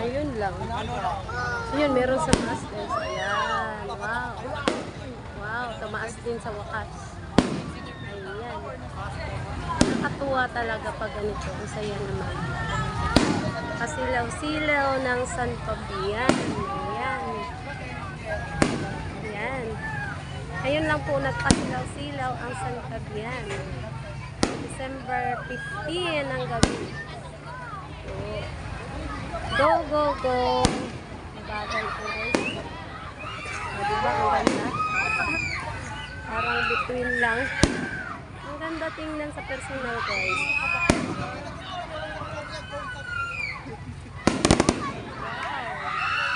Ayun lang. Ayun, meron sa taas guys. Ayan. Wow. Wow, tumaas din sa wakas. Ayan. Nakakatuwa talaga pag ganito. Ang saya naman. Kasilaw-silaw ng San Fabian. Ayan. Ayan. Ayun lang po, nagpasilaw-silaw ang San Fabian. December 15 ang gabi. So, go, go, go. Mabagal po guys. O, diba? Ang ganda. Parang between lang. Ang ganda tingnan sa personal guys.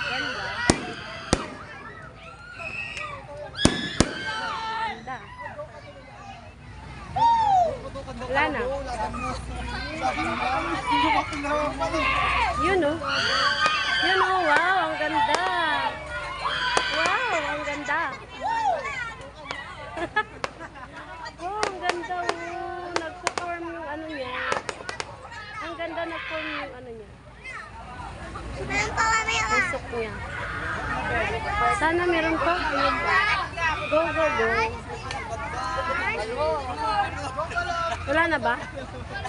Ganda. Ganda. Wala na. Yun oh. Yun oh, wow, ang ganda. Wow, ang ganda. Oh, ang ganda oh. Nag-form yung ano niya. Ang ganda nag-form yung ano niya. Pusok niya. Sana meron pa. Go, go, go. Wala na ba?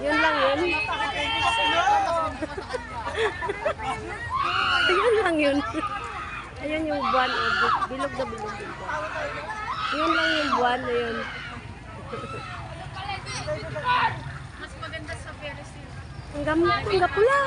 Yun lang yun. Yun lang yun. Ayun yung buwan. Bilog na bilog yung buwan. Yun lang yung buwan na yun. Mas maganda sa Ferris. Ang ganda pula.